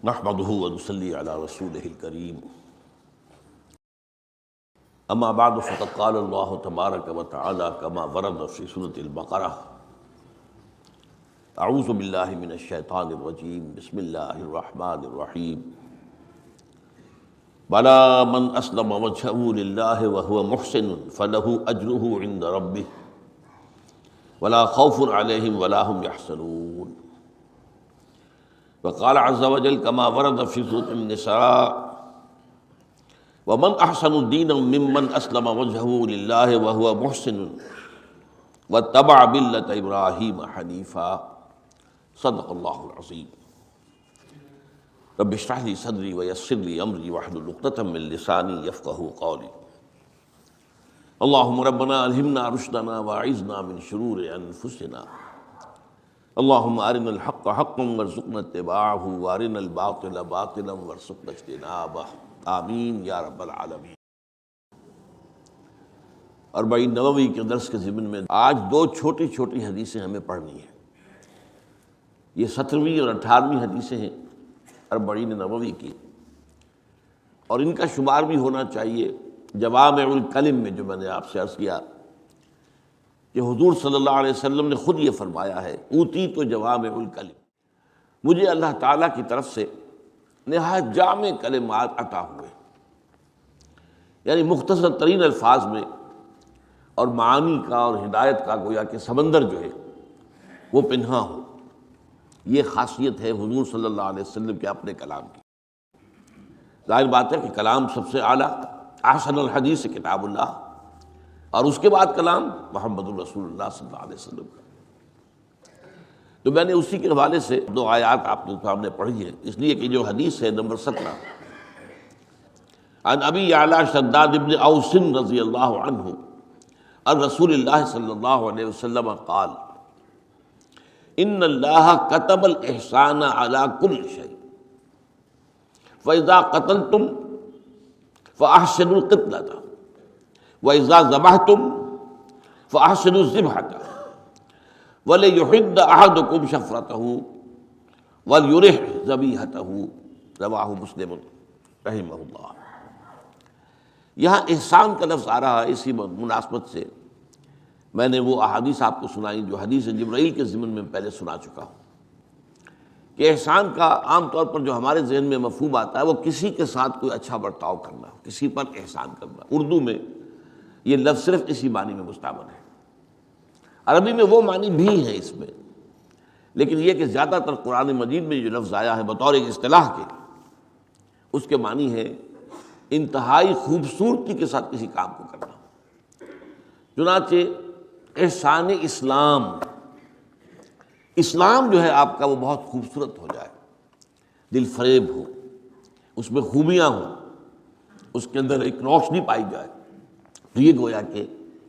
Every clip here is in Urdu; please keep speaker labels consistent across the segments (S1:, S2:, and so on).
S1: نحمده ونصلي على رسوله الكريم اما بعد فقد قال الله تبارك وتعالى كما ورد في سورة البقرة اعوذ بالله من الشيطان الرجيم بسم الله الرحمن الرحيم بلى من اسلم وجهه لله وهو محسن فله اجره عند ربه ولا خوف عليهم ولا هم يحزنون وقال عز وجل كما ورد في سورة النساء ومن أحسن دينا ممن أسلم وجهه لله وهو محسن واتبع ملة إبراهيم حنيفا صدق الله العظيم رب اشرح لي صدري ويسر لي أمري واحلل عقدة من لساني يفقهوا قولي اللهم ربنا ألهمنا رشدنا وأعذنا من شرور أنفسنا اللهم أرنا الحق حقا وارزقنا اتباعه وأرنا الباطل باطلا وارزقنا اجتنابه آمین یا رب العالمین۔ اربعین نووی کے درس کے ضمن میں آج دو چھوٹی چھوٹی حدیثیں ہمیں پڑھنی ہیں۔ یہ 17ویں اور 18ویں حدیثیں ہیں اربعین نووی کی، اور ان کا شمار بھی ہونا چاہیے جوامع الکلم میں، جو میں نے آپ سے عرض کیا کہ حضور صلی اللہ علیہ وسلم نے خود یہ فرمایا ہے اوتیت جوامع الکلم، مجھے اللہ تعالیٰ کی طرف سے نہایت جامع کلمات عطا ہوئے، یعنی مختصر ترین الفاظ میں اور معانی کا اور ہدایت کا گویا کہ سمندر جو ہے وہ پنہا ہو۔ یہ خاصیت ہے حضور صلی اللہ علیہ وسلم کے اپنے کلام کی۔ ظاہر بات ہے کہ کلام سب سے اعلیٰ احسن الحدیث کتاب اللہ، اور اس کے بعد کلام محمد الرسول اللہ صلی اللہ علیہ وسلم کا۔ تو میں نے اسی کے حوالے سے دو آیات آپ کے سامنے پڑھی ہے، اس لیے کہ جو حدیث ہے نمبر 17 عن ابی یعلیٰ شداد بن اوس رضی اللہ عنہ عن رسول اللہ صلی اللہ علیہ وسلم قال ان اللہ كتب الاحسان على كل شيء فاذا قتلتم فاحسنوا القتلة وإذا ذبحتم فأحسنوا الذبحة وَلْيُحِدَّ أَحَدُكُمْ شَفْرَتَهُ وَلْيُرِحْ ذَبِيحَتَهُ رواہ مسلم رحمہ اللہ۔ یہاں احسان کا لفظ آ رہا ہے، اسی مناسبت سے میں نے وہ احادیث آپ کو سنائی جو حدیث جبرائیل کے ضمن میں پہلے سنا چکا ہوں، کہ احسان کا عام طور پر جو ہمارے ذہن میں مفہوم آتا ہے وہ کسی کے ساتھ کوئی اچھا برتاؤ کرنا، کسی پر احسان کرنا۔ اردو میں یہ لفظ صرف اسی معنی میں مستعمل ہے، عربی میں وہ معنی بھی ہیں اس میں، لیکن یہ کہ زیادہ تر قرآن مجید میں جو لفظ آیا ہے بطور ایک اصطلاح کے، اس کے معنی ہے انتہائی خوبصورتی کے ساتھ کسی کام کو کرنا۔ چنانچہ احسان اسلام، اسلام جو ہے آپ کا وہ بہت خوبصورت ہو جائے، دل فریب ہو، اس میں خوبیاں ہوں، اس کے اندر ایک روشنی پائی جائے، تو یہ گویا کہ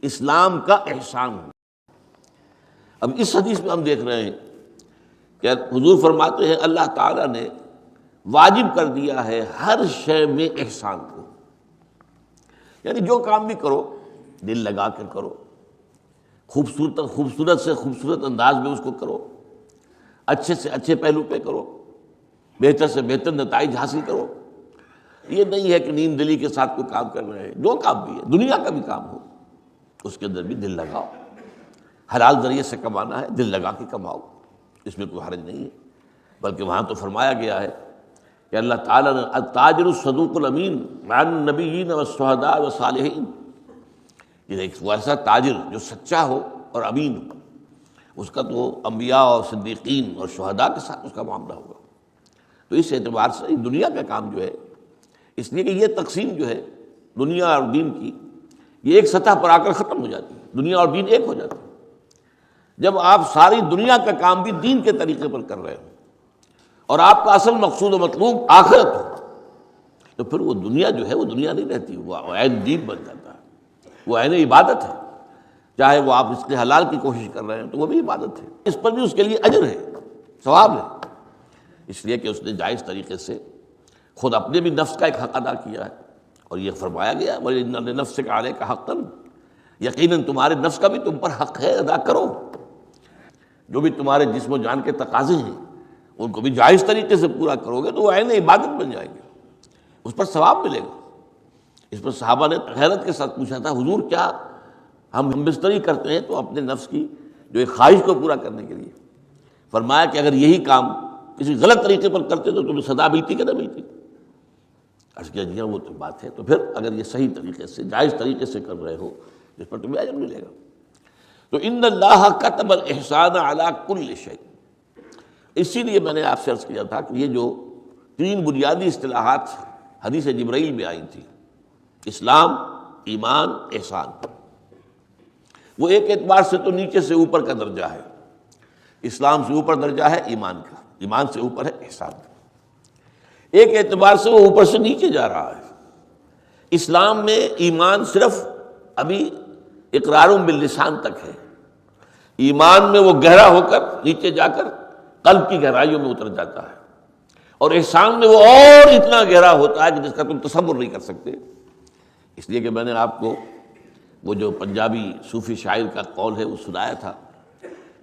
S1: اسلام کا احسان ہو۔ اب اس حدیث میں ہم دیکھ رہے ہیں کہ حضور فرماتے ہیں اللہ تعالیٰ نے واجب کر دیا ہے ہر شے میں احسان کو، یعنی جو کام بھی کرو دل لگا کر کرو، خوبصورت سے خوبصورت انداز میں اس کو کرو، اچھے سے اچھے پہلو پہ کرو، بہتر سے بہتر نتائج حاصل کرو۔ یہ نہیں ہے کہ نیم دلی کے ساتھ کوئی کام کر رہے ہیں، جو کام بھی ہے دنیا کا بھی کام ہو اس کے اندر بھی دل لگاؤ، حلال ذریعے سے کمانا ہے دل لگا کے کماؤ، اس میں کوئی حرج نہیں ہے۔ بلکہ وہاں تو فرمایا گیا ہے کہ اللہ تعالیٰ نے التاجر الصدوق الامین مع النبیین والشہداء والصالحین، یہ ایک ایسا تاجر جو سچا ہو اور امین ہو، اس کا تو انبیاء اور صدیقین اور شہداء کے ساتھ اس کا معاملہ ہوگا۔ تو اس اعتبار سے دنیا کا کام جو ہے، اس لیے کہ یہ تقسیم جو ہے دنیا اور دین کی، یہ ایک سطح پر آ کر ختم ہو جاتی ہے، دنیا اور دین ایک ہو جاتی ہے۔ جب آپ ساری دنیا کا کام بھی دین کے طریقے پر کر رہے ہو اور آپ کا اصل مقصود و مطلوب آخرت ہو، تو پھر وہ دنیا جو ہے وہ دنیا نہیں رہتی، وہ عین دین بن جاتا ہے، وہ عین عبادت ہے۔ چاہے وہ آپ اس کے حلال کی کوشش کر رہے ہیں تو وہ بھی عبادت ہے، اس پر بھی اس کے لیے اجر ہے، ثواب ہے، اس لیے کہ اس نے جائز طریقے سے خود اپنے بھی نفس کا ایک حق ادا کیا ہے، اور یہ فرمایا گیا وَإِنَّ لِنَفْسِكَ عَلَيْكَ حَقًّا، یقیناً تمہارے نفس کا بھی تم پر حق ہے، ادا کرو۔ جو بھی تمہارے جسم و جان کے تقاضے ہیں ان کو بھی جائز طریقے سے پورا کرو گے تو وہ عین عبادت بن جائیں گے، اس پر ثواب ملے گا۔ اس پر صحابہ نے حیرت کے ساتھ پوچھا تھا، حضور کیا ہم بستری کرتے ہیں تو اپنے نفس کی جو ایک خواہش کو پورا کرنے کے لیے؟ فرمایا کہ اگر یہی کام کسی غلط طریقے پر کرتے تو تمہیں سزا ملتی کہ نہ ملتی؟ عرض کیا جی وہ تو بات ہے، تو پھر اگر یہ صحیح طریقے سے جائز طریقے سے کر رہے ہو اس پر تمہیں اجر ملے گا۔ تو ان اللہ کتب الاحسان علی کل شیء، اسی لیے میں نے آپ سے عرض کیا تھا کہ یہ جو 3 بنیادی اصطلاحات حدیث جبرائیل میں آئی تھی، اسلام، ایمان، احسان، وہ ایک اعتبار سے تو نیچے سے اوپر کا درجہ ہے۔ اسلام سے اوپر درجہ ہے ایمان کا، ایمان سے اوپر ہے احسان کا۔ ایک اعتبار سے وہ اوپر سے نیچے جا رہا ہے۔ اسلام میں ایمان صرف ابھی اقرار باللسان تک ہے، ایمان میں وہ گہرا ہو کر نیچے جا کر قلب کی گہرائیوں میں اتر جاتا ہے، اور احسان میں وہ اور اتنا گہرا ہوتا ہے کہ جس کا تم تصور نہیں کر سکتے۔ اس لیے کہ میں نے آپ کو وہ جو پنجابی صوفی شاعر کا قول ہے وہ سنایا تھا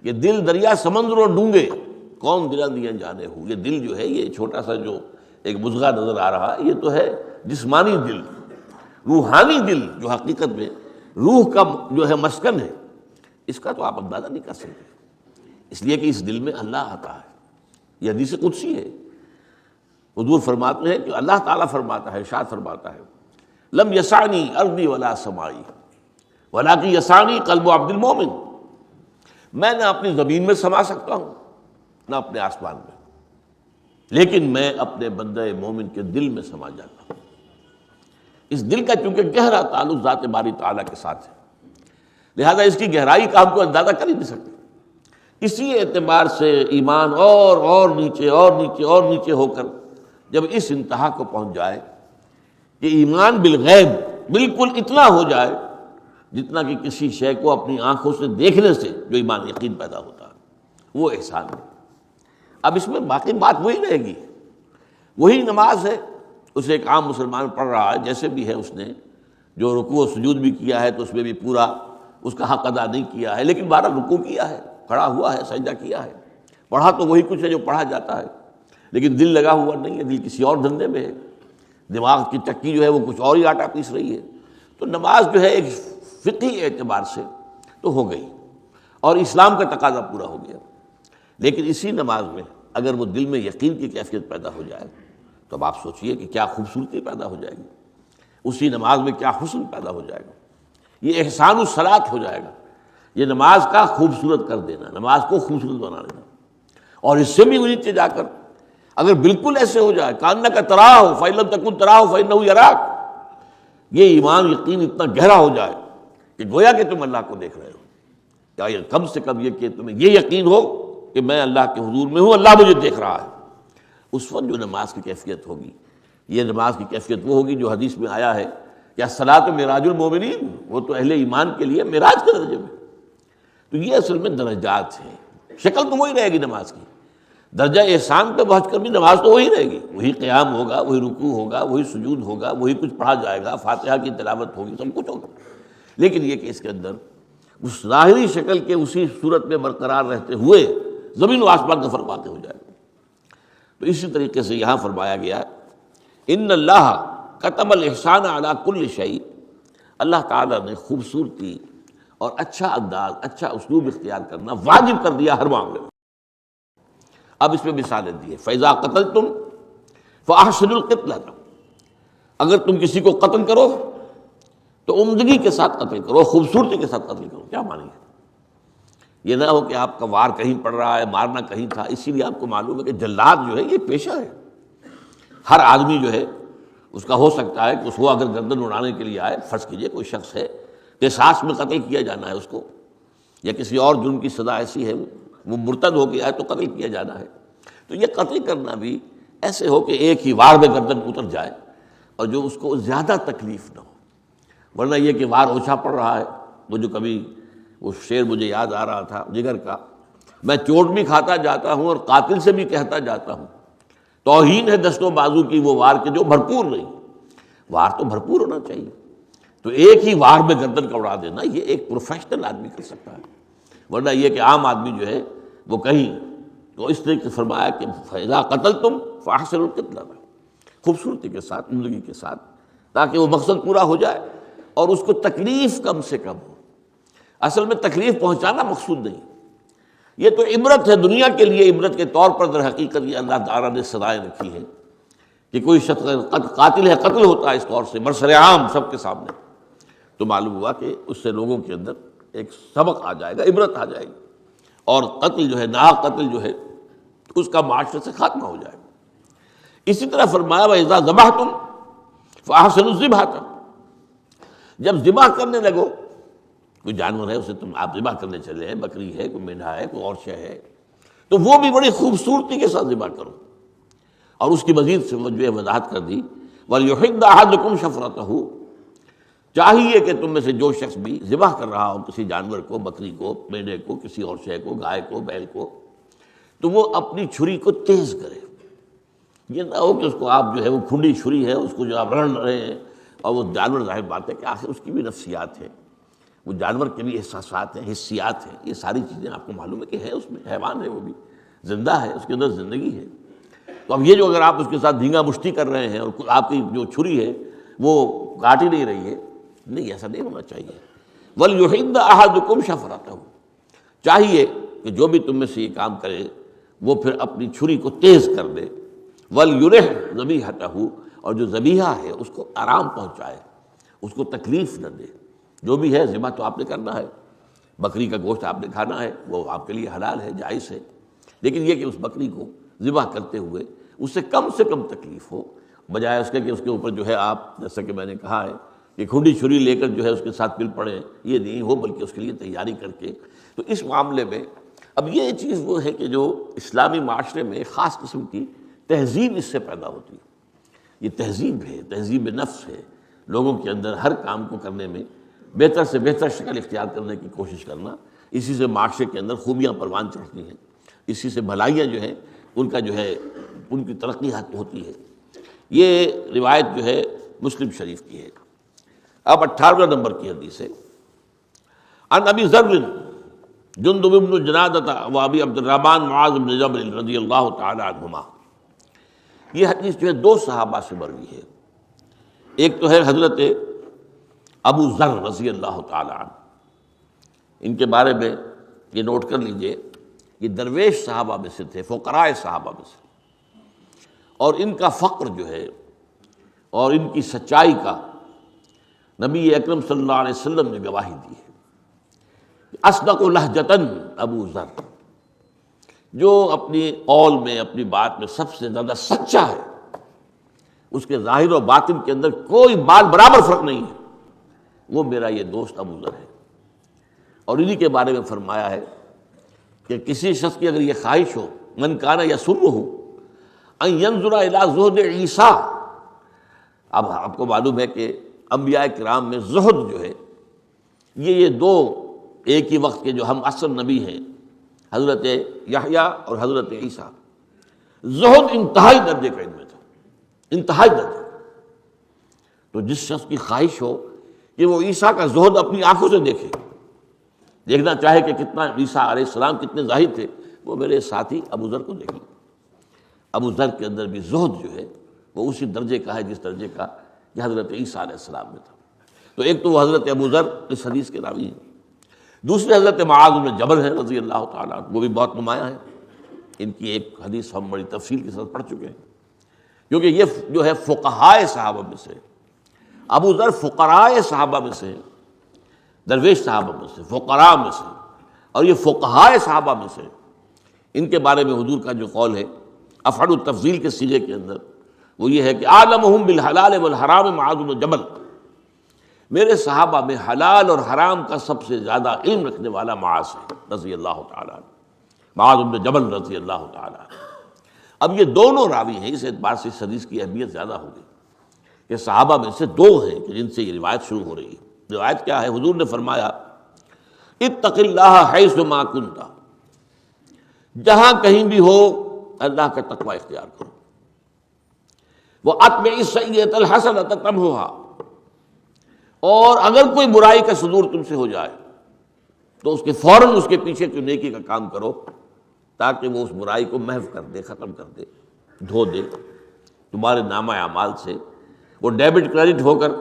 S1: کہ دل دریا سمندر اور ڈونگے کون دلا دیا جانے ہو۔ یہ دل جو ہے، یہ چھوٹا سا جو ایک مضغہ نظر آ رہا ہے، یہ تو ہے جسمانی دل۔ روحانی دل جو حقیقت میں روح کا جو ہے مسکن ہے، اس کا تو آپ اندازہ نہیں کر سکتے، اس لیے کہ اس دل میں اللہ آتا ہے۔ یہ حدیث قدسی ہے، حضور فرماتے ہیں کہ اللہ تعالیٰ فرماتا ہے، ارشاد فرماتا ہے لم یسعنی ارضی ولا سمائی ولکن یسعنی قلب عبد المومن، میں نہ اپنی زمین میں سما سکتا ہوں نہ اپنے آسمان میں، لیکن میں اپنے بندہ مومن کے دل میں سما جاتا ہوں۔ اس دل کا چونکہ گہرا تعلق ذات باری تعالیٰ کے ساتھ ہے، لہذا اس کی گہرائی کا ہم کو اندازہ کر ہی نہیں سکتے۔ اسی اعتبار سے ایمان اور نیچے اور نیچے اور نیچے ہو کر جب اس انتہا کو پہنچ جائے کہ ایمان بالغیب بالکل اتنا ہو جائے جتنا کہ کسی شے کو اپنی آنکھوں سے دیکھنے سے جو ایمان یقین پیدا ہوتا ہے، وہ احسان ہے۔ اب اس میں باقی بات وہی رہے گی، وہی نماز ہے، اسے ایک عام مسلمان پڑھ رہا ہے جیسے بھی ہے، اس نے جو رکوع و سجود بھی کیا ہے تو اس میں بھی پورا اس کا حق ادا نہیں کیا ہے، لیکن 12 رکوع کیا ہے، کھڑا ہوا ہے، سجدہ کیا ہے، پڑھا تو وہی کچھ ہے جو پڑھا جاتا ہے، لیکن دل لگا ہوا نہیں ہے، دل کسی اور دھندے میں ہے، دماغ کی چکی جو ہے وہ کچھ اور ہی آٹا پیس رہی ہے۔ تو نماز جو ہے ایک فقہی اعتبار سے تو ہو گئی اور اسلام کا تقاضا پورا ہو گیا، لیکن اسی نماز میں اگر وہ دل میں یقین کی کیفیت پیدا ہو جائے تو اب آپ سوچئے کہ کیا خوبصورتی پیدا ہو جائے گی، اسی نماز میں کیا حسن پیدا ہو جائے گا، یہ احسان الصلاۃ ہو جائے گا، یہ نماز کا خوبصورت کر دینا، نماز کو خوبصورت بنا دینا۔ اور اس سے بھی نیچے جا کر اگر بالکل ایسے ہو جائے کانک تراہ فإن لم تکن تراہ فإنہ یراک، یہ ایمان یقین اتنا گہرا ہو جائے کہ گویا کہ تم اللہ کو دیکھ رہے ہو، یا کم سے کم یہ کہ تمہیں یہ یقین ہو کہ میں اللہ کے حضور میں ہوں، اللہ مجھے دیکھ رہا ہے، اس وقت جو نماز کی کیفیت ہوگی، یہ نماز کی کیفیت وہ ہوگی جو حدیث میں آیا ہے کہ الصلاۃ معراج المومنین، وہ تو اہل ایمان کے لیے معراج کے درجے میں۔ تو یہ اصل میں درجات ہیں، شکل تو وہی رہے گی نماز کی، درجہ احسان پہ پہنچ کر بھی نماز تو وہی رہے گی، وہی قیام ہوگا، وہی رکوع ہوگا، وہی سجود ہوگا، وہی کچھ پڑھا جائے گا، فاتحہ کی تلاوت ہوگی، سب کچھ ہوگا، لیکن یہ کہ اس کے اندر اس ظاہری شکل کے اسی صورت میں برقرار رہتے ہوئے زمین و آسمان کا فرق واقع ہو جائے گا۔ تو اسی طریقے سے یہاں فرمایا گیا ان اللہ کتب الاحسان علی کل شیء، اللہ تعالیٰ نے خوبصورتی اور اچھا انداز، اچھا اسلوب اختیار کرنا واجب کر دیا ہر معاملے میں۔ اب اس میں مثالیں دی ہے، فَإِذَا قَتَلْتُمْ فَأَحْسِنُوا الْقِتْلَةَ، اگر تم کسی کو قتل کرو تو عمدگی کے ساتھ قتل کرو، خوبصورتی کے ساتھ قتل کرو۔ کیا معنی ہے؟ یہ نہ ہو کہ آپ کا وار کہیں پڑ رہا ہے، مارنا کہیں تھا، اسی لیے آپ کو معلوم ہے کہ جلاد جو ہے یہ پیشہ ہے، ہر آدمی جو ہے اس کا ہو سکتا ہے کہ اس کو اگر گردن اڑانے کے لیے آئے، فرض کیجئے کوئی شخص ہے، قصاص میں قتل کیا جانا ہے اس کو، یا کسی اور جرم کی سزا ایسی ہے وہ مرتد ہو گیا ہے تو قتل کیا جانا ہے، تو یہ قتل کرنا بھی ایسے ہو کہ ایک ہی وار میں گردن اتر جائے اور جو اس کو زیادہ تکلیف نہ ہو، ورنہ یہ کہ وار اوچھا پڑ رہا ہے، وہ جو کبھی وہ شعر مجھے یاد آ رہا تھا جگر کا، میں چوٹ بھی کھاتا جاتا ہوں اور قاتل سے بھی کہتا جاتا ہوں، توہین ہے دست و بازو کی وہ وار کے جو بھرپور نہیں، وار تو بھرپور ہونا چاہیے، تو ایک ہی وار میں گردن کا اڑا دینا یہ ایک پروفیشنل آدمی کر سکتا ہے، ورنہ یہ کہ عام آدمی جو ہے وہ کہیں تو اس طریقے سے فرمایا کہ فَإِذَا قَتَلْتُمْ فَأَحْسِنُوا الْقِتْلَةَ، خوبصورتی کے ساتھ، عمدگی کے ساتھ، تاکہ وہ مقصد پورا ہو جائے اور اس کو تکلیف کم سے کم ہو۔ اصل میں تکلیف پہنچانا مقصود نہیں، یہ تو عبرت ہے، دنیا کے لیے عبرت کے طور پر در حقیقت یہ اللہ تعالیٰ نے سزائیں رکھی ہیں کہ کوئی شخص قاتل ہے، قتل ہوتا ہے اس طور سے برسر عام سب کے سامنے، تو معلوم ہوا کہ اس سے لوگوں کے اندر ایک سبق آ جائے گا، عبرت آ جائے گی، اور قتل جو ہے، ناحق قتل جو ہے، اس کا معاشرے سے خاتمہ ہو جائے گا۔ اسی طرح فرمایا وَإِذَا ذَبَحْتُمْ فَأَحْسِنُوا الذِّبْحَةَ، جب ذبح کرنے لگو، کوئی جانور ہے اسے تم آپ ذبح کرنے چلے ہیں، بکری ہے، کوئی مینڈھا ہے، کوئی اور شے ہے، تو وہ بھی بڑی خوبصورتی کے ساتھ ذبح کرو۔ اور اس کی مزید سے وہ جو ہے وضاحت کر دی وَلْيُحِدَّ أَحَدُكُمْ شَفْرَتَهُ، چاہیے کہ تم میں سے جو شخص بھی ذبح کر رہا ہو کسی جانور کو، بکری کو، مینڈھے کو، کسی اور شے کو، گائے کو، بیل کو، تو وہ اپنی چھری کو تیز کرے۔ یہ نہ ہو کہ اس کو آپ جو ہے وہ کھنڈی چھری ہے، اس کو جو آپ رڑ رہے ہیں، اور وہ جانور ظاہر بات ہے کہ آخر اس کی بھی نفسیات ہیں، وہ جانور کے بھی احساسات ہیں، حسیات ہیں، یہ ساری چیزیں آپ کو معلوم ہے کہ ہے، اس میں حیوان ہے، وہ بھی زندہ ہے، اس کے اندر زندگی ہے۔ تو اب یہ جو اگر آپ اس کے ساتھ دھینگا مشتی کر رہے ہیں اور آپ کی جو چھری ہے وہ کاٹ ہی نہیں رہی ہے، نہیں، ایسا نہیں ہونا چاہیے۔ وَلْيُحِدَّ أَحَدُكُمْ شَفْرَتَهُ، چاہیے کہ جو بھی تم میں سے یہ کام کرے وہ پھر اپنی چھری کو تیز کر دے۔ وَلْيُرِحْ ذَبِيحَتَهُ، اور جو ذبیحہ ہے اس کو آرام پہنچائے، اس کو تکلیف نہ دے۔ جو بھی ہے ذبح تو آپ نے کرنا ہے، بکری کا گوشت آپ نے کھانا ہے، وہ آپ کے لیے حلال ہے، جائز ہے، لیکن یہ کہ اس بکری کو ذبح کرتے ہوئے اس سے کم تکلیف ہو، بجائے اس کے کہ اس کے اوپر جو ہے آپ، جیسا کہ میں نے کہا ہے کہ کھنڈی چھری لے کر جو ہے اس کے ساتھ پل پڑے، یہ نہیں ہو، بلکہ اس کے لیے تیاری کر کے۔ تو اس معاملے میں اب یہ چیز وہ ہے کہ جو اسلامی معاشرے میں خاص قسم کی تہذیب اس سے پیدا ہوتی ہے، یہ تہذیب ہے، تہذیب نفس ہے، لوگوں کے اندر ہر کام کو کرنے میں بہتر سے بہتر شکل اختیار کرنے کی کوشش کرنا، اسی سے معاشرے کے اندر خوبیاں پروان چڑھتی ہیں، اسی سے بھلائیاں جو ہیں ان کا جو ہے ان کی ترقی ہوتی ہے۔ یہ روایت جو ہے مسلم شریف کی ہے۔ اب 18 نمبر کی حدیث ہے، عن ابی ذر جندب بن جنادۃ و ابی عبد الرحمن معاذ بن جبل رضی اللہ تعالی عنہما، یہ حدیث جو ہے دو صحابہ سے مروی ہے۔ ایک تو ہے حضرت ابو ذر رضی اللہ تعالی عنہ، ان کے بارے میں یہ نوٹ کر لیجئے، یہ درویش صحابہ میں سے تھے، فقراء صحابہ میں سے، اور ان کا فقر جو ہے اور ان کی سچائی کا نبی اکرم صلی اللہ علیہ وسلم نے گواہی دی ہے۔ اصدق لہجتاً ابو ذر، جو اپنی قول میں، اپنی بات میں سب سے زیادہ سچا ہے، اس کے ظاہر و باطن کے اندر کوئی بال برابر فرق نہیں ہے، وہ میرا یہ دوست ابو ذر ہے۔ اور انہی کے بارے میں فرمایا ہے کہ کسی شخص کی اگر یہ خواہش ہو، من کان یسرہ ان ینظر الی زہد عیسیٰ، اب آپ کو معلوم ہے کہ انبیاء کرام میں زہد جو ہے یہ دو ایک ہی وقت کے جو ہم عصر نبی ہیں، حضرت یحییٰ اور حضرت عیسیٰ، زہد انتہائی درجے کا ان میں تھا، انتہائی درجے۔ تو جس شخص کی خواہش ہو کہ وہ عیسیٰ کا زہد اپنی آنکھوں سے دیکھے، دیکھنا چاہے کہ کتنا عیسیٰ علیہ السلام کتنے زاہد تھے، وہ میرے ساتھی ابو ذر کو دیکھیں۔ ابو ذر کے اندر بھی زہد جو ہے وہ اسی درجے کا ہے جس درجے کا کہ حضرت عیسیٰ علیہ السلام میں تھا۔ تو ایک تو وہ حضرت ابو ذر اس حدیث کے راوی ہیں، دوسرے حضرت معاذ بن جبل ہیں رضی اللہ تعالیٰ عنہ، وہ بھی بہت نمایاں ہیں، ان کی ایک حدیث ہم بڑی تفصیل کے ساتھ پڑھ چکے ہیں، کیونکہ یہ جو ہے فقہائے صحابہ میں سے، ابو ذر فقراء صحابہ میں سے ہیں، درویش صحابہ میں سے، فقراء میں سے، اور یہ فقہائے صحابہ میں سے۔ ان کے بارے میں حضور کا جو قول ہے افعل التفضیل کے صیغے کے اندر، وہ یہ ہے کہ اعلمہم بالحلال والحرام معاذ بن جبل، میرے صحابہ میں حلال اور حرام کا سب سے زیادہ علم رکھنے والا معاذ ہے رضی اللہ تعالیٰ عنہ، معاذ بن جبل رضی اللہ تعالیٰ عنہ۔ اب یہ دونوں راوی ہیں، اس اعتبار سے اس حدیث کی اہمیت زیادہ ہوگی کہ صحابہ میں سے دو ہیں کہ جن سے یہ روایت شروع ہو رہی ہے۔ روایت کیا ہے؟ حضور نے فرمایا اتق اللہ حیث ما کنت، جہاں کہیں بھی ہو اللہ کا تقوی اختیار کرو، واتبع السیئۃ الحسنۃ تمحها، اور اگر کوئی برائی کا صدور تم سے ہو جائے تو اس کے فوراً اس کے پیچھے کوئی نیکی کا کام کرو تاکہ وہ اس برائی کو محو کر دے، ختم کر دے، دھو دے تمہارے نامہ اعمال سے، وہ ڈیبٹ کریڈٹ ہو کر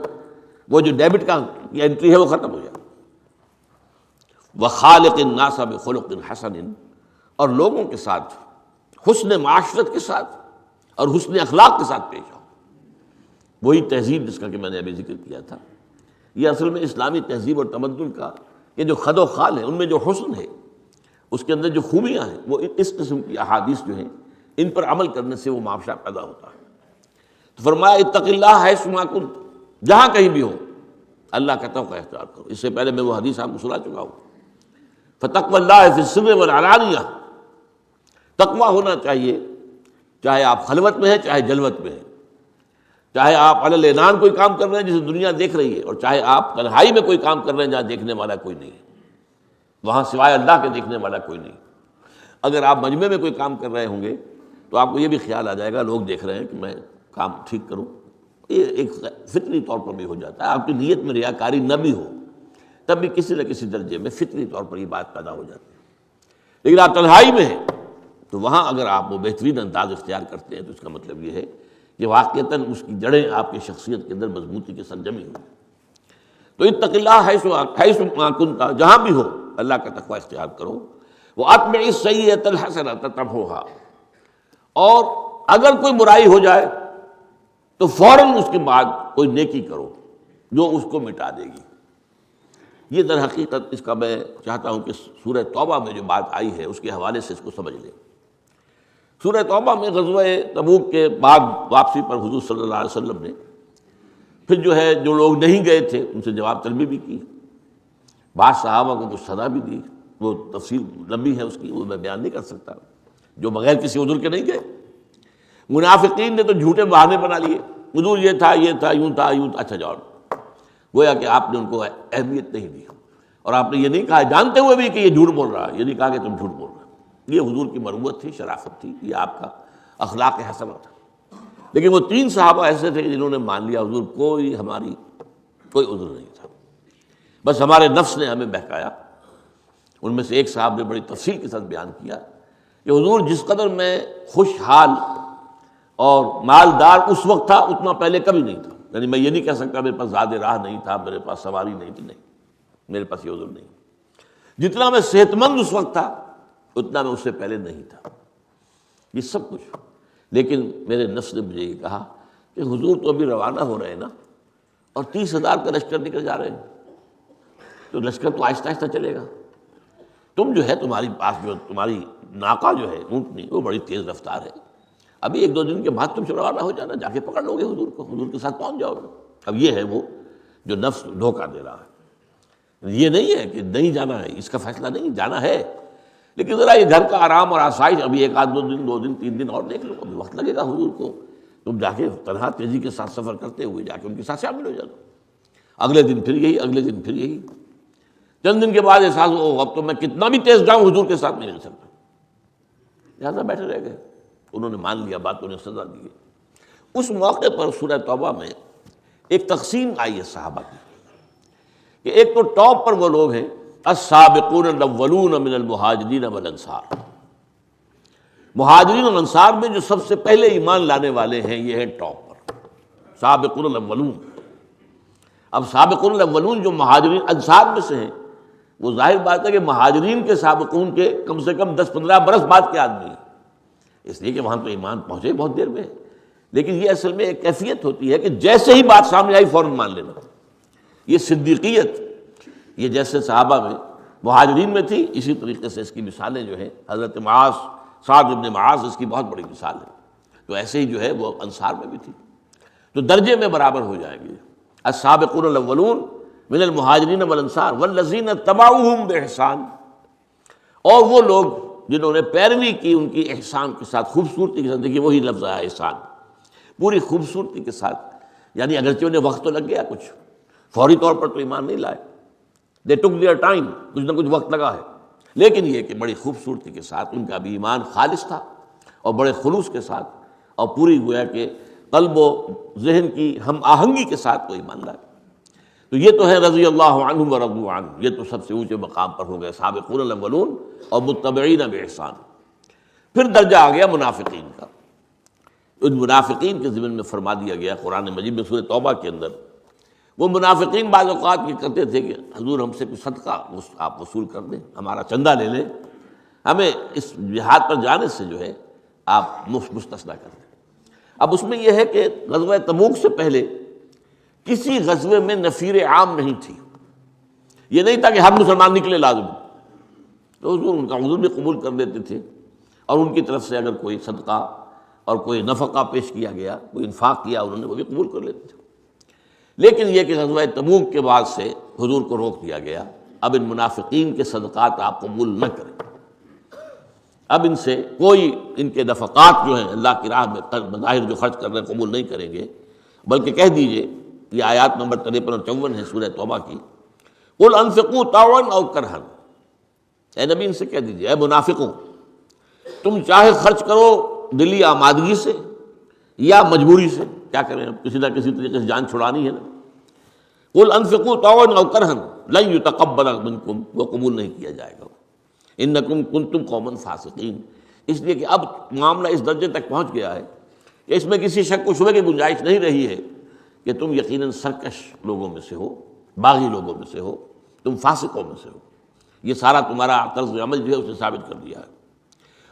S1: وہ جو ڈیبٹ کا انٹری ہے وہ ختم ہو جائے۔ وَخَالِقِ النَّاسَ بِخُلُقٍ حَسَنٍ، اور لوگوں کے ساتھ حسن معاشرت کے ساتھ اور حسن اخلاق کے ساتھ پیش آؤ۔ وہی تہذیب جس کا کہ میں نے ابھی ذکر کیا تھا، یہ اصل میں اسلامی تہذیب اور تمدن کا یہ جو خد و خال ہے، ان میں جو حسن ہے، اس کے اندر جو خوبیاں ہیں، وہ اس قسم کی احادیث جو ہیں ان پر عمل کرنے سے وہ معاشرہ پیدا ہوتا ہے۔ تو فرمایا اتق اللہ حیث ما کنت، جہاں کہیں بھی ہو اللہ کا تقوی اختیار کرو۔ اس سے پہلے میں وہ حدیث آپ کو سنا چکا ہوں، فتقوی اللہ فی السر والعلانیہ، تقوی ہونا چاہیے چاہے آپ خلوت میں ہیں چاہے جلوت میں ہیں، چاہے آپ علی الاعلان کوئی کام کر رہے ہیں جسے دنیا دیکھ رہی ہے، اور چاہے آپ تنہائی میں کوئی کام کر رہے ہیں جہاں دیکھنے والا کوئی نہیں ہے، وہاں سوائے اللہ کے دیکھنے والا کوئی نہیں۔ اگر آپ مجمع میں کوئی کام کر رہے ہوں گے تو آپ کو یہ بھی خیال آ جائے گا لوگ دیکھ رہے ہیں کہ میں کام ٹھیک کروں، یہ ایک فطری طور پر بھی ہو جاتا ہے۔ آپ کی نیت میں ریاکاری نہ بھی ہو تب بھی کسی نہ کسی درجے میں فطری طور پر یہ بات پیدا ہو جاتی ہے۔ لیکن آپ تنہائی میں ہیں تو وہاں اگر آپ وہ بہترین انداز اختیار کرتے ہیں تو اس کا مطلب یہ ہے کہ واقعتاً اس کی جڑیں آپ کی شخصیت کے اندر مضبوطی کے ساتھ جمی ہوئی۔ تو اتق اللہ حیث ما کنت، جہاں بھی ہو اللہ کا تقوی اختیار کرو۔ وَأَتْبِعِ السَّيِّئَةَ الْحَسَنَةَ تَمْحُوهَا، اور اگر کوئی برائی ہو جائے تو فوراً اس کے بعد کوئی نیکی کرو جو اس کو مٹا دے گی۔ یہ در حقیقت اس کا میں چاہتا ہوں کہ سورہ توبہ میں جو بات آئی ہے اس کے حوالے سے اس کو سمجھ لیں۔ سورہ توبہ میں غزوہ تبوک کے بعد واپسی پر حضور صلی اللہ علیہ وسلم نے پھر جو ہے جو لوگ نہیں گئے تھے ان سے جواب طلبی بھی کی، بعض صحابہ کو کچھ سزا بھی دی، وہ تفصیل لمبی ہے اس کی، وہ میں بیان نہیں کر سکتا، جو بغیر کسی عذر کے نہیں گئے۔ منافقین نے تو جھوٹے بہانے بنا لیے، حضور یہ تھا یوں تھا یوں تھا، اچھا جاؤ، گویا کہ آپ نے ان کو اہمیت نہیں دی، اور آپ نے یہ نہیں کہا جانتے ہوئے بھی کہ یہ جھوٹ بول رہا ہے، یہ نہیں کہا کہ تم جھوٹ بول رہے ہو۔ یہ حضور کی مروت تھی، شرافت تھی، یہ آپ کا اخلاق حسنہ تھا۔ لیکن وہ 3 صحابہ ایسے تھے جنہوں نے مان لیا حضور ہماری کوئی عذر نہیں تھا، بس ہمارے نفس نے ہمیں بہکایا۔ ان میں سے ایک صاحب نے بڑی تفصیل کے ساتھ بیان کیا کہ حضور جس قدر میں خوشحال اور مالدار اس وقت تھا اتنا پہلے کبھی نہیں تھا، یعنی میں یہ نہیں کہہ سکتا میرے پاس زیادہ راہ نہیں تھا، میرے پاس سواری نہیں تھی، نہیں، میرے پاس یہ عذر نہیں۔ جتنا میں صحت مند اس وقت تھا اتنا میں اس سے پہلے نہیں تھا، یہ سب کچھ۔ لیکن میرے نفس نے مجھے یہ کہا کہ حضور تو ابھی روانہ ہو رہے ہیں نا، اور 30,000 کا لشکر نکل جا رہے ہیں، تو لشکر تو آہستہ آہستہ چلے گا، تم جو ہے تمہاری پاس جو تمہاری ناقہ جو ہے اونٹنی وہ بڑی تیز رفتار ہے، ابھی 1-2 دن کے بعد تم سے روانہ ہو جانا، جا کے پکڑ لو گے حضور کو، حضور کے ساتھ پہنچ جاؤ گے۔ اب یہ ہے وہ جو نفس دھوکہ دے رہا ہے، یہ نہیں ہے کہ نہیں جانا ہے، اس کا فیصلہ نہیں، جانا ہے، لیکن ذرا یہ گھر کا آرام اور آسائش ابھی 1-2 دن 2 دن 3 دن اور دیکھ لو، ابھی وقت لگے گا حضور کو، تم جا کے تنہا تیزی کے ساتھ سفر کرتے ہوئے جا کے ان کے ساتھ شامل ہو جانا۔ اگلے دن پھر یہی، اگلے دن پھر یہی، چند دن کے بعد احساس ہو اب تو میں کتنا بھی تیز جاؤں حضور کے ساتھ نہیں رہ سکتا، لہٰذا بیٹھے رہ گئے۔ انہوں نے مان لیا بات، انہیں سزا دی۔ اس موقع پر سورہ توبہ میں ایک تقسیم آئی ہے صحابہ کی، کہ ایک تو ٹاپ پر وہ لوگ ہیں السابقون الاولون من المہاجرین والانصار، مہاجرین اور انصار میں جو سب سے پہلے ایمان لانے والے ہیں یہ ہیں ٹاپ پر، سابقون الاولون۔ اب سابقون الاولون جو مہاجرین انصار میں سے ہیں، وہ ظاہر بات ہے کہ مہاجرین کے سابقون کے کم سے کم 10-15 برس بعد کے آدمی ہیں، اس لیے کہ وہاں تو ایمان پہنچے بہت دیر میں، لیکن یہ اصل میں ایک کیفیت ہوتی ہے کہ جیسے ہی بات سامنے آئی فوراً مان لینا، یہ صدیقیت، یہ جیسے صحابہ میں مہاجرین میں تھی، اسی طریقے سے اس کی مثالیں جو ہیں حضرت معاذ، سعد بن معاذ اس کی بہت بڑی مثال ہے، تو ایسے ہی جو ہے وہ انصار میں بھی تھی، تو درجے میں برابر ہو جائیں گے۔ السابقون الاولون من المہاجرین والانصار والذین اتبعوہم باحسان، اور وہ لوگ جنہوں نے پیروی کی ان کی احسان کے ساتھ، خوبصورتی کے ساتھ، دیکھیے وہی لفظ ہے احسان، پوری خوبصورتی کے ساتھ، یعنی اگرچہ انہیں وقت تو لگ گیا، کچھ فوری طور پر تو ایمان نہیں لائے، دے ٹک دیئر ٹائم، کچھ نہ کچھ وقت لگا ہے، لیکن یہ کہ بڑی خوبصورتی کے ساتھ ان کا بھی ایمان خالص تھا، اور بڑے خلوص کے ساتھ، اور پوری گویا کہ قلب و ذہن کی ہم آہنگی کے ساتھ وہ ایمان لائے۔ تو یہ تو ہے رضی اللہ عنہم ورضوا عنہ، یہ تو سب سے اونچے مقام پر ہو گئے سابقون الاولون اور متبعین باحسان۔ پھر درجہ آ گیا منافقین کا. ان منافقین کے ضمن میں فرما دیا گیا قرآن مجید میں سورہ توبہ کے اندر، وہ منافقین بعض اوقات یہ کرتے تھے کہ حضور ہم سے کچھ صدقہ آپ وصول کر دیں، ہمارا چندہ لے لیں، ہمیں اس جہاد پر جانے سے جو ہے آپ مستثنیٰ کر دیں. اب اس میں یہ ہے کہ غزوہ تبوک سے پہلے کسی غزوے میں نفیر عام نہیں تھی. یہ نہیں تھا کہ ہر مسلمان نکلے لازم، تو حضور ان کا عذر بھی قبول کر لیتے تھے، اور ان کی طرف سے اگر کوئی صدقہ اور کوئی نفقہ پیش کیا گیا، کوئی انفاق کیا انہوں نے، وہ بھی قبول کر لیتے تھے. لیکن یہ کہ غزوہ تبوک کے بعد سے حضور کو روک دیا گیا، اب ان منافقین کے صدقات آپ قبول نہ کریں، اب ان سے کوئی ان کے نفقات جو ہیں اللہ کی راہ میں بظاہر جو خرچ کر رہے ہیں قبول نہیں کریں گے، بلکہ کہہ دیجئے، یہ آیات نمبر 53 اور 54 ہے سورہ توبہ کی، قل انفقوا طوعا او کرہا، اے نبی ان سے کہہ دیجئے، اے منافقوں تم چاہے خرچ کرو دلی آمادگی سے یا مجبوری سے، کیا کریں اب کسی نہ کسی طریقے سے جان چھڑانی ہے نا. قل انفقوا طوعا او کرہا لن یتقبل منکم، وہ قبول نہیں کیا جائے گا، انکم کنتم قوما فاسقین. اس لیے کہ اب معاملہ اس درجے تک پہنچ گیا ہے کہ اس میں کسی شک و شبہ کی گنجائش نہیں رہی ہے کہ تم یقیناً سرکش لوگوں میں سے ہو، باغی لوگوں میں سے ہو، تم فاسقوں میں سے ہو. یہ سارا تمہارا طرز عمل جو ہے اسے ثابت کر دیا ہے.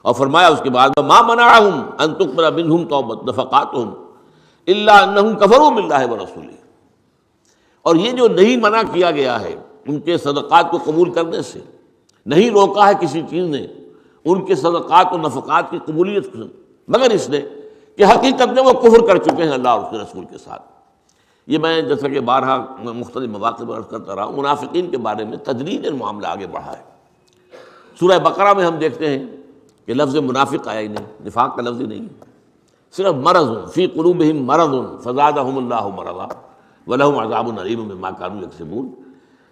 S1: اور فرمایا اس کے بعد ما منعهم ان تقبل منهم نفقاتهم الا انهم كفروا بالله ورسوله، اور یہ جو نہیں منع کیا گیا ہے ان کے صدقات کو قبول کرنے سے، نہیں روکا ہے کسی چیز نے ان کے صدقات و نفقات کی قبولیت کو، مگر اس نے کہ حقیقت میں وہ کفر کر چکے ہیں اللہ اور اس کے رسول کے ساتھ. یہ میں جیسا کہ بارہا مختلف مواقع پر عرض کرتا رہا ہوں، منافقین کے بارے میں تدریجاً معاملہ آگے بڑھا ہے. سورہ بقرہ میں ہم دیکھتے ہیں کہ لفظ منافق آیا ہی نہیں، نفاق کا لفظ ہی نہیں، صرف مرض فی قلوبہم مرض فزادہم اللہ مرضا ولہم عذاب علیم بما کانوا یکسبون.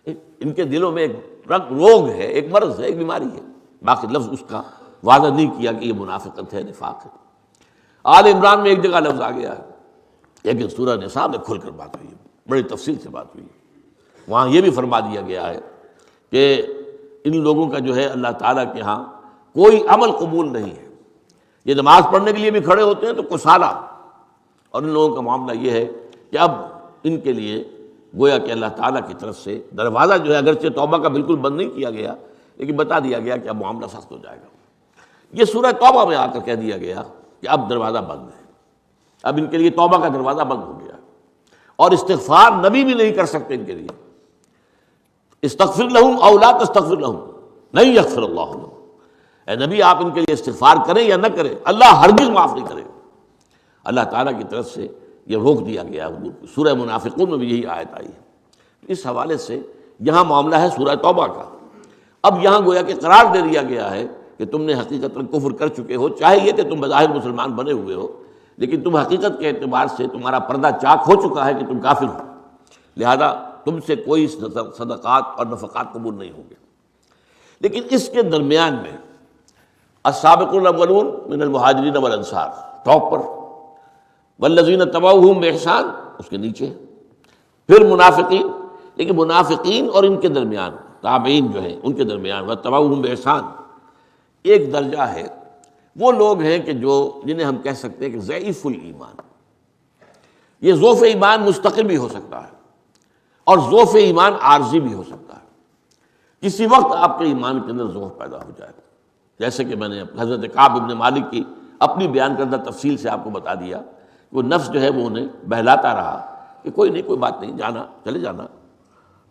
S1: ان کے دلوں میں ایک روگ ہے، ایک مرض ہے، ایک بیماری ہے، باقی لفظ اس کا واضح نہیں کیا کہ یہ منافقت ہے، نفاق ہے. آل عمران میں ایک جگہ لفظ آ گیا ہے، لیکن سورہ نساء میں کھل کر بات ہوئی ہے، بڑی تفصیل سے بات ہوئی ہے. وہاں یہ بھی فرما دیا گیا ہے کہ ان لوگوں کا جو ہے اللہ تعالیٰ کے ہاں کوئی عمل قبول نہیں ہے. یہ نماز پڑھنے کے لیے بھی کھڑے ہوتے ہیں تو کسالہ، اور ان لوگوں کا معاملہ یہ ہے کہ اب ان کے لیے گویا کہ اللہ تعالیٰ کی طرف سے دروازہ جو ہے اگرچہ توبہ کا بالکل بند نہیں کیا گیا، لیکن بتا دیا گیا کہ اب معاملہ سخت ہو جائے گا. یہ سورہ توبہ میں آ کر کہہ دیا گیا کہ اب دروازہ بند ہے، اب ان کے لیے توبہ کا دروازہ بند ہو گیا، اور استغفار نبی بھی نہیں کر سکتے ان کے لیے. استغفر لہم او لا تستغفر لہم نہیں یغفر اللہ لہم، اے نبی آپ ان کے لیے استغفار کریں یا نہ کریں اللہ ہرگز معاف نہیں کرے گا. اللہ تعالیٰ کی طرف سے یہ روک دیا گیا. سورہ منافقون میں بھی یہی آیت آئی ہے. اس حوالے سے یہاں معاملہ ہے سورہ توبہ کا. اب یہاں گویا کہ قرار دے دیا گیا ہے کہ تم نے حقیقت میں کفر کر چکے ہو، چاہے یہ کہ تم بظاہر مسلمان بنے ہوئے ہو، لیکن تم حقیقت کے اعتبار سے تمہارا پردہ چاک ہو چکا ہے کہ تم کافر ہو، لہذا تم سے کوئی صدقات اور نفقات قبول نہیں ہوں گے. لیکن اس کے درمیان میں السابقون الاولون من المہاجرین والانصار ٹاپ پر، والذین تبعوہم بإحسان اس کے نیچے، پھر منافقین. لیکن منافقین اور ان کے درمیان تابعین جو ہیں ان کے درمیان وتبعوہم بإحسان ایک درجہ ہے. وہ لوگ ہیں کہ جنہیں ہم کہہ سکتے ہیں کہ ضعیف الایمان. یہ ضعف ایمان مستقل بھی ہو سکتا ہے اور ضعف ایمان عارضی بھی ہو سکتا ہے. کسی وقت آپ کے ایمان کے اندر ضعف پیدا ہو جائے، جیسے کہ میں نے حضرت کعب بن مالک کی اپنی بیان کردہ تفصیل سے آپ کو بتا دیا. وہ نفس جو ہے وہ انہیں بہلاتا رہا کہ کوئی نہیں، کوئی بات نہیں، جانا چلے جانا،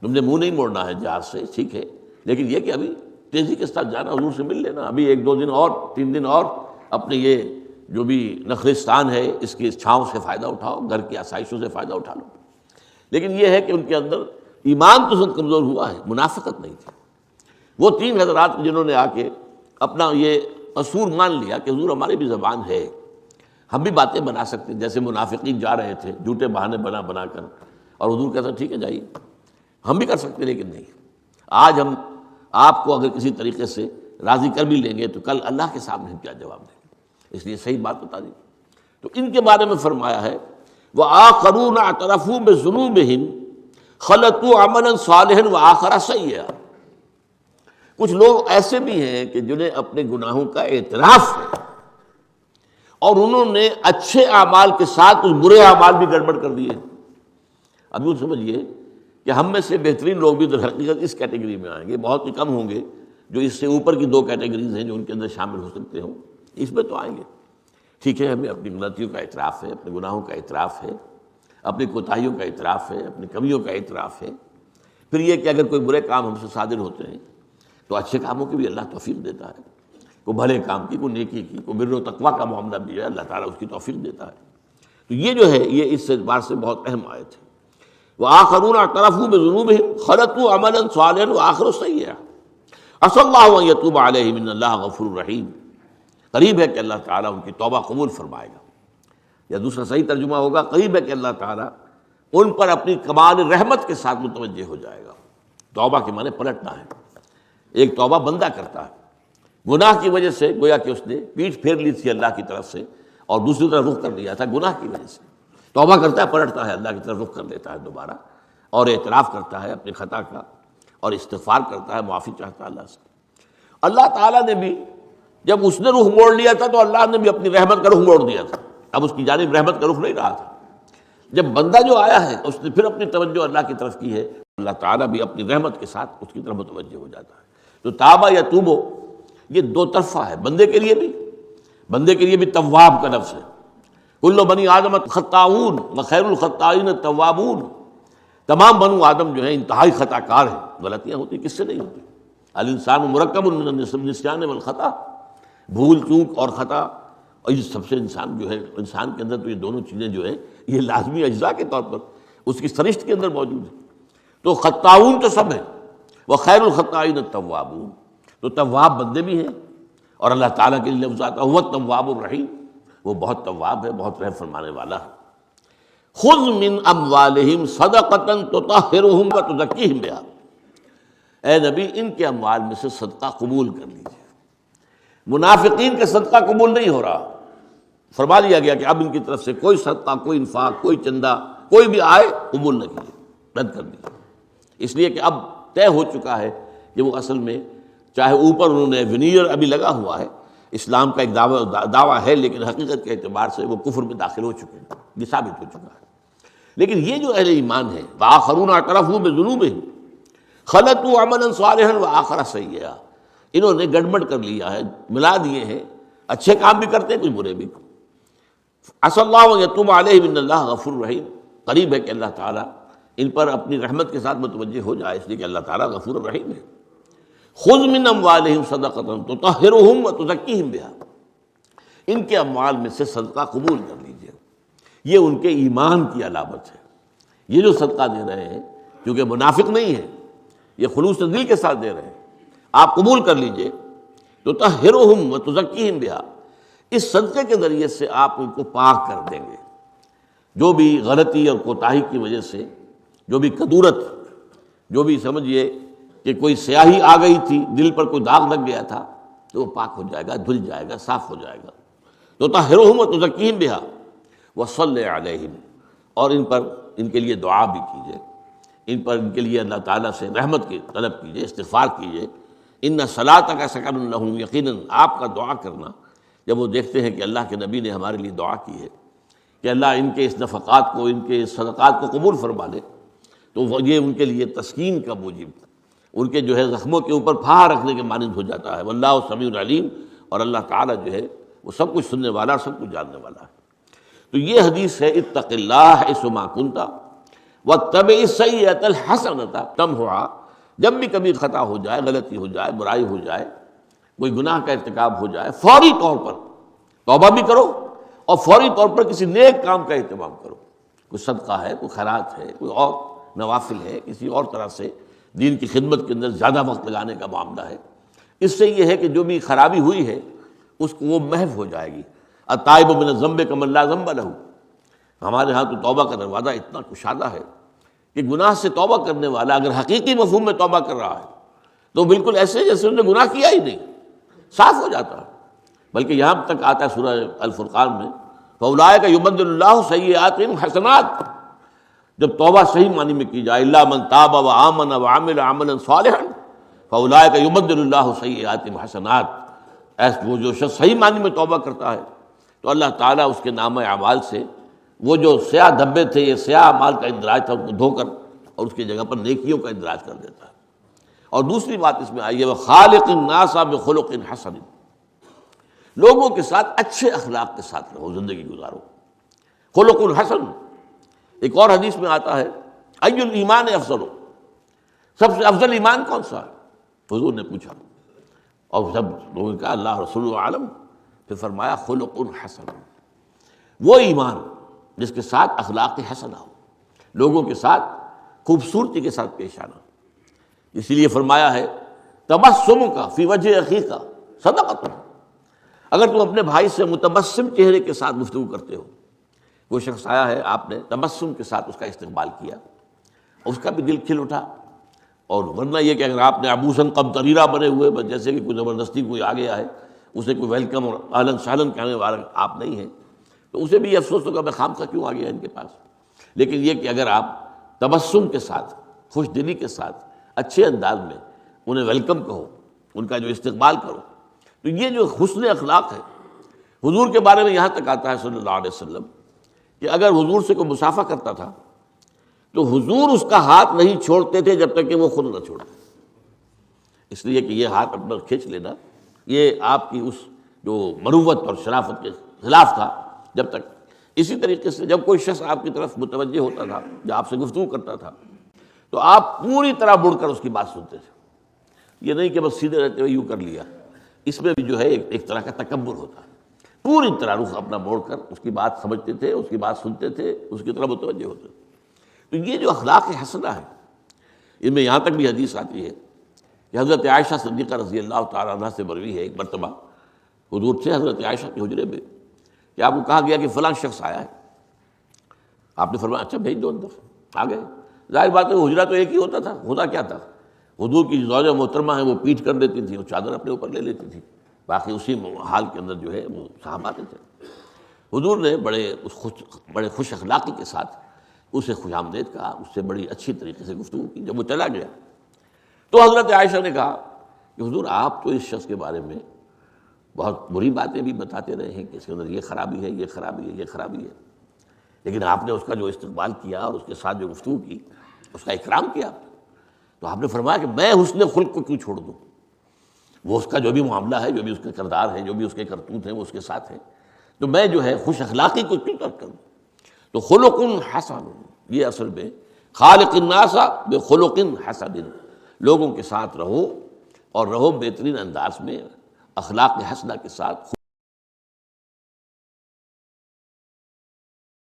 S1: تم نے منہ نہیں موڑنا ہے جہاز سے، ٹھیک ہے، لیکن یہ کہ ابھی تیزی کے ساتھ جانا، حضور سے مل لینا، ابھی 1-2 دن اور 3 دن اور اپنے یہ جو بھی نخلستان ہے اس کی چھاؤں سے فائدہ اٹھاؤ، گھر کی آسائشوں سے فائدہ اٹھا لو. لیکن یہ ہے کہ ان کے اندر ایمان تو سب کمزور ہوا ہے، منافقت نہیں تھی. وہ 3 حضرات جنہوں نے آ کے اپنا یہ قصور مان لیا کہ حضور ہماری بھی زبان ہے، ہم بھی باتیں بنا سکتے ہیں، جیسے منافقین جا رہے تھے جھوٹے بہانے بنا کر، اور حضور کہتا ٹھیک ہے جائیے، ہم بھی کر سکتے، لیکن نہیں. آج ہم آپ کو اگر کسی طریقے سے راضی کر بھی لیں گے تو کل اللہ کے سامنے ہم کیا جواب دیں گے، اس لیے صحیح بات بتا دی. تو ان کے بارے میں فرمایا ہے وآخرون اعترفوا بذنوبہم خلطوا عملا صالحا وآخر سیئا. کچھ لوگ ایسے بھی ہیں کہ جنہیں اپنے گناہوں کا اعتراف ہے، اور انہوں نے اچھے اعمال کے ساتھ کچھ برے اعمال بھی گڑبڑ کر دیے۔ اب یوں سمجھیے کہ ہم میں سے بہترین لوگ بھی در حقیقت اس کیٹیگری میں آئیں گے، بہت ہی کم ہوں گے جو اس سے اوپر کی دو کیٹیگریز ہیں جو ان کے اندر شامل ہو سکتے ہوں، اس میں تو آئیں گے۔ ٹھیک ہے، ہمیں اپنی غلطیوں کا اعتراف ہے، اپنے گناہوں کا اعتراف ہے، اپنی کوتاہیوں کا اعتراف ہے، اپنی کمیوں کا اعتراف ہے۔ پھر یہ کہ اگر کوئی برے کام ہم سے صادر ہوتے ہیں تو اچھے کاموں کی بھی اللہ توفیق دیتا ہے، کوئی بھلے کام کی، کوئی نیکی کی، کوئی بر و تقویٰ کا معاملہ بھی ہے، اللہ تعالیٰ اس کی توفیق دیتا ہے۔ تو یہ جو ہے یہ اس اعتبار سے بہت اہم آیت ہے۔ وآخرون اعترفوا بذنوبهم خلطوا عملا صالحا وآخر سیئا عسى الله ان يتوب عليهم ان اللہ غفور رحیم۔ قریب ہے کہ اللہ تعالیٰ ان کی توبہ قبول فرمائے گا، یا دوسرا صحیح ترجمہ ہوگا قریب ہے کہ اللہ تعالیٰ ان پر اپنی کمال رحمت کے ساتھ متوجہ ہو جائے گا۔ توبہ کے معنی پلٹنا ہے۔ ایک توبہ بندہ کرتا ہے، گناہ کی وجہ سے گویا کہ اس نے پیٹھ پھیر لی تھی اللہ کی طرف سے اور دوسری طرف رخ کر لیا تھا گناہ کی وجہ سے۔ توبہ کرتا ہے، پلٹتا ہے، اللہ کی طرف رخ کر لیتا ہے دوبارہ، اور اعتراف کرتا ہے اپنی خطا کا اور استغفار کرتا ہے، معافی چاہتا ہے اللہ سے۔ اللہ تعالیٰ نے بھی جب اس نے رخ موڑ لیا تھا تو اللہ نے بھی اپنی رحمت کا رخ موڑ دیا تھا، اب اس کی جانب رحمت کا رخ نہیں رہا تھا۔ جب بندہ جو آیا ہے اس نے پھر اپنی توجہ اللہ کی طرف کی ہے، اللہ تعالیٰ بھی اپنی رحمت کے ساتھ اس کی طرف متوجہ ہو جاتا ہے۔ تو تابہ یا توبو یہ دو طرفہ ہے، بندے کے لیے بھی تواب کا لفظ ہے۔ کل بنی آدم خطاؤون وخیر الخطائین التوابون، تمام بنو آدم جو ہیں انتہائی خطا کار ہیں، غلطیاں ہوتی کس سے نہیں ہوتی۔ الانسان مرکب من النسیان والخطا، بھول چوک اور خطا، اور یہ سب سے انسان جو ہے، انسان کے اندر تو یہ دونوں چیزیں جو ہیں یہ لازمی اجزاء کے طور پر اس کی سرشت کے اندر موجود ہیں۔ تو خطاؤون تو سب ہیں، وخیر الخطائین التوابون، تو تواب بندے بھی ہیں، اور اللہ تعالیٰ کے لیے لفظ آتا ہے هو التواب الرحیم، وہ بہت تواب ہے، بہت رحم فرمانے والا ہے۔ خذ من اموالہم صدقۃ تطہرہم وتزکیہم بہا، اے نبی ان کے اموال میں سے صدقہ قبول کر لیجیے۔ منافقین کا صدقہ قبول نہیں ہو رہا، فرما دیا گیا کہ اب ان کی طرف سے کوئی صدقہ، کوئی انفاق، کوئی چندہ، کوئی بھی آئے قبول نہ کیجیے، رد کر دیجیے، اس لیے کہ اب طے ہو چکا ہے کہ وہ اصل میں چاہے اوپر انہوں نے ونیئر ابھی لگا ہوا ہے، اسلام کا ایک دعویٰ ہے، لیکن حقیقت کے اعتبار سے وہ کفر میں داخل ہو چکے ہیں، یہ ثابت ہو چکا ہے۔ لیکن یہ جو اہل ایمان ہے، وآخرون اعترفوا بذنوبہم خلطوا عملا صالحا وآخر سیئا، انہوں نے گڑبڑ کر لیا ہے، ملا دیے ہیں، اچھے کام بھی کرتے ہیں کچھ برے بھی۔ عسى اللہ ان یتوب علیہم ان اللہ غفور رحیم، قریب ہے کہ اللہ تعالیٰ ان پر اپنی رحمت کے ساتھ متوجہ ہو جائے، اس لیے کہ اللہ تعالیٰ غفور الرحیم ہے۔ خذ من اموالہم صدقۃ تطہرہم وتزکیہم بہا، ان کے اموال میں سے صدقہ قبول کر لیجیے، یہ ان کے ایمان کی علامت ہے۔ یہ جو صدقہ دے رہے ہیں کیونکہ منافق نہیں ہے، یہ خلوص دل کے ساتھ دے رہے ہیں، آپ قبول کر لیجئے۔ تطہرہم وتزکیہم بہا، اس صدقے کے ذریعے سے آپ ان کو پاک کر دیں گے، جو بھی غلطی اور کوتاہی کی وجہ سے، جو بھی کدورت، جو بھی سمجھیے کہ کوئی سیاہی آ گئی تھی، دل پر کوئی داغ لگ گیا تھا، تو وہ پاک ہو جائے گا، دھل جائے گا، صاف ہو جائے گا۔ تطہرہم وتزکیہم بہا وصلی علیہم، اور ان پر ان کے لیے دعا بھی کیجیے، ان پر ان کے لیے اللہ تعالیٰ سے رحمت کی طلب کیجیے، استغفار کیجیے۔ ان صلاتک سکن لہم، یقیناً آپ کا دعا کرنا، جب وہ دیکھتے ہیں کہ اللہ کے نبی نے ہمارے لیے دعا کی ہے کہ اللہ ان کے اس نفقات کو، ان کے اس صدقات کو قبول فرما لے، تو یہ ان کے لیے تسکین کا موجب، ان کے جو ہے زخموں کے اوپر پھاہ رکھنے کے مانند ہو جاتا ہے۔ واللہ سمیع علیم، اور اللہ تعالیٰ جو ہے وہ سب کچھ سننے والا، سب کچھ جاننے والا ہے۔ تو یہ حدیث ہے اتق اللہ حیث ما کنت واتبع السیئۃ الحسنۃ تمحها، جب بھی کبھی خطا ہو جائے، غلطی ہو جائے، برائی ہو جائے، کوئی گناہ کا ارتکاب ہو جائے، فوری طور پر توبہ بھی کرو اور فوری طور پر کسی نیک کام کا اہتمام کرو، کوئی صدقہ ہے، کوئی خیرات ہے، کوئی اور نوافل ہے، کسی اور طرح سے دین کی خدمت کے اندر زیادہ وقت لگانے کا معاملہ ہے۔ اس سے یہ ہے کہ جو بھی خرابی ہوئی ہے اس کو وہ محو ہو جائے گی۔ التائب من الذنب کمن لا ذنب لہ، ہمارے ہاں تو توبہ کا دروازہ اتنا کشادہ ہے کہ گناہ سے توبہ کرنے والا اگر حقیقی مفہوم میں توبہ کر رہا ہے تو بالکل ایسے جیسے انہوں نے گناہ کیا ہی نہیں، صاف ہو جاتا ہے۔ بلکہ یہاں تک آتا ہے سورہ الفرقان میں فاولئک یبدل اللہ سیئاتہم حسنات، جب توبہ صحیح معنی میں کی جائے، الا من تاب وآمن وعمل عملا صالحا فاولئک یبدل اللہ سیئاتہم حسنات، وہ جو شخص صحیح معنی میں توبہ کرتا ہے تو اللہ تعالیٰ اس کے نامہ اعمال سے وہ جو سیاہ دھبے تھے، یہ سیاہ اعمال کا اندراج تھا، ان کو دھو کر اور اس کی جگہ پر نیکیوں کا اندراج کر دیتا ہے۔ اور دوسری بات اس میں آئی ہے وَخَالِقِ النَّاسَ بِخُلُقٍ حَسَنٍ، لوگوں کے ساتھ اچھے اخلاق کے ساتھ رہو، زندگی گزارو۔ خلق الحسن، ایک اور حدیث میں آتا ہے ای الایمان افضل، سب سے افضل ایمان کون سا ہے؟ حضور نے پوچھا اور سب لوگوں نے کہا اللہ رسول عالم، پھر فرمایا خلق حسن، وہ ایمان جس کے ساتھ اخلاق حسنہ ہو، لوگوں کے ساتھ خوبصورتی کے ساتھ پیش آنا۔ اسی لیے فرمایا ہے تبسم کا فی وجہ اخیک کا صدقۃ، اگر تم اپنے بھائی سے متبسم چہرے کے ساتھ گفتگو کرتے ہو، کوئی شخص آیا ہے، آپ نے تبسم کے ساتھ اس کا استقبال کیا، اس کا بھی دل کھل اٹھا، اور ورنہ یہ کہ اگر آپ نے عبوساً قمطریرہ بنے ہوئے بس جیسے کہ کوئی زبردستی کوئی آ گیا ہے، اسے کوئی ویلکم اور اہلاً سہلاً کہنے والا آپ نہیں ہیں، تو اسے بھی یہ افسوس ہوگا میں خام خواہ کیوں آ گیا ان کے پاس۔ لیکن یہ کہ اگر آپ تبسم کے ساتھ، خوش دلی کے ساتھ، اچھے انداز میں انہیں ویلکم کہو، ان کا جو استقبال کرو، تو یہ جو حسن اخلاق ہے، حضور کے بارے میں یہاں تک آتا ہے صلی اللہ علیہ وسلم کہ اگر حضور سے کوئی مسافہ کرتا تھا تو حضور اس کا ہاتھ نہیں چھوڑتے تھے جب تک کہ وہ خود نہ چھوڑے، اس لیے کہ یہ ہاتھ اپنا کھینچ لینا یہ آپ کی اس جو مروت اور شرافت کے خلاف تھا جب تک۔ اسی طریقے سے جب کوئی شخص آپ کی طرف متوجہ ہوتا تھا، جب آپ سے گفتگو کرتا تھا، تو آپ پوری طرح مڑ کر اس کی بات سنتے تھے، یہ نہیں کہ بس سیدھے رہتے ہوئے یوں کر لیا، اس میں بھی جو ہے ایک طرح کا تکبر ہوتا ہے، پوری طرح رخ اپنا موڑ کر اس کی بات سمجھتے تھے، اس کی بات سنتے تھے، اس کی طرف متوجہ ہوتے تھے۔ تو یہ جو اخلاق حسنہ ہے، ان میں یہاں تک بھی حدیث آتی ہے کہ حضرت عائشہ صدیقہ رضی اللہ تعالیٰ عنہ سے مروی ہے، ایک مرتبہ حضور تھے حضرت عائشہ کے حجرے میں کہ آپ کو کہا گیا کہ فلاں شخص آیا ہے، آپ نے فرمایا اچھا بھیج دو اندر، آ گئے۔ ظاہر بات ہے حجرہ تو ایک ہی ہوتا تھا، ہوتا کیا تھا، حضور کی زوجہ محترمہ ہیں وہ پیٹ کر لیتی تھی، وہ چادر اپنے اوپر لے لیتی تھی، باقی اسی حال کے اندر جو ہے وہ صحابہ آتے تھے۔ حضور نے بڑے خوش اخلاقی کے ساتھ اسے خوش آمدید کہا، اس سے بڑی اچھی طریقے سے گفتگو کی۔ جب وہ چلا گیا تو حضرت عائشہ نے کہا کہ حضور آپ تو اس شخص کے بارے میں بہت بری باتیں بھی بتاتے رہے ہیں کہ اس کے اندر یہ خرابی ہے، یہ خرابی ہے، یہ خرابی ہے، لیکن آپ نے اس کا جو استقبال کیا اور اس کے ساتھ جو گفتگو کی، اس کا اکرام کیا، تو آپ نے فرمایا کہ میں حسن خلق کو کیوں چھوڑ دوں، وہ اس کا جو بھی معاملہ ہے، جو بھی اس کا کردار ہے، جو بھی اس کے کرتوت ہیں وہ اس کے ساتھ ہے، تو میں جو ہے خوش اخلاقی کو کیوں ترک کروں۔ تو خلق حسن، یہ اصل میں خالق الناس بخلق حسن، لوگوں کے ساتھ رہو اور رہو بہترین انداز میں اخلاق حسنہ کے ساتھ۔